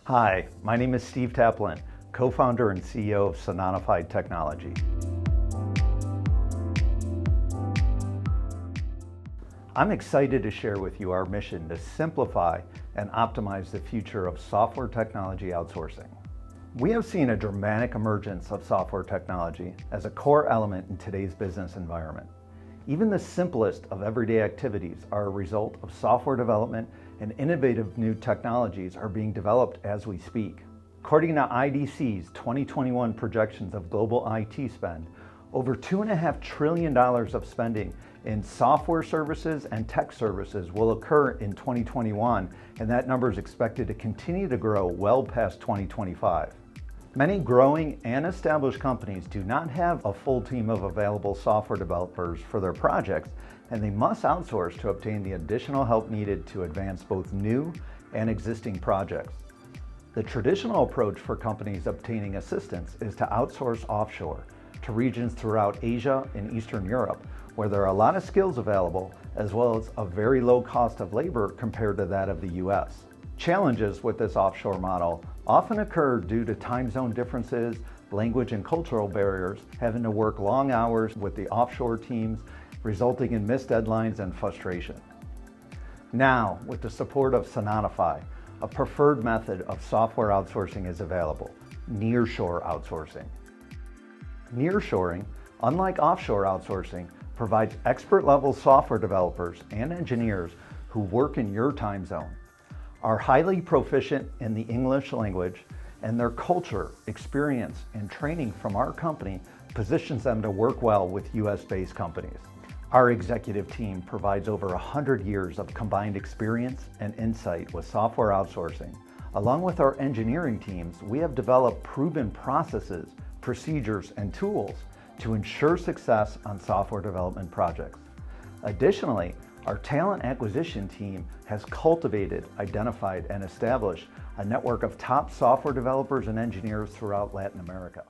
Hi, my name is Steve Taplin, co-founder and CEO of Sonatafy Technology. I'm excited to share with you our mission to simplify and optimize the future of software technology outsourcing. We have seen a dramatic emergence of software technology as a core element in today's business environment. Even the simplest of everyday activities are a result of software development, and innovative new technologies are being developed as we speak. According to IDC's 2021 projections of global IT spend, over $2.5 trillion of spending in software services and tech services will occur in 2021, and that number is expected to continue to grow well past 2025. Many growing and established companies do not have a full team of available software developers for their projects, and they must outsource to obtain the additional help needed to advance both new and existing projects. The traditional approach for companies obtaining assistance is to outsource offshore to regions throughout Asia and Eastern Europe, where there are a lot of skills available, as well as a very low cost of labor compared to that of the US. Challenges with this offshore model often occur due to time zone differences, language and cultural barriers, having to work long hours with the offshore teams, resulting in missed deadlines and frustration. Now, with the support of Sonatafy, a preferred method of software outsourcing is available: Nearshore outsourcing. Nearshoring, unlike offshore outsourcing, provides expert-level software developers and engineers who work in your time zone, are highly proficient in the English language, and their culture, experience, and training from our company positions them to work well with US-based companies. Our executive team provides over 100 years of combined experience and insight with software outsourcing. Along with our engineering teams, we have developed proven processes, procedures, and tools to ensure success on software development projects. Additionally, our talent acquisition team has cultivated, identified, and established a network of top software developers and engineers throughout Latin America.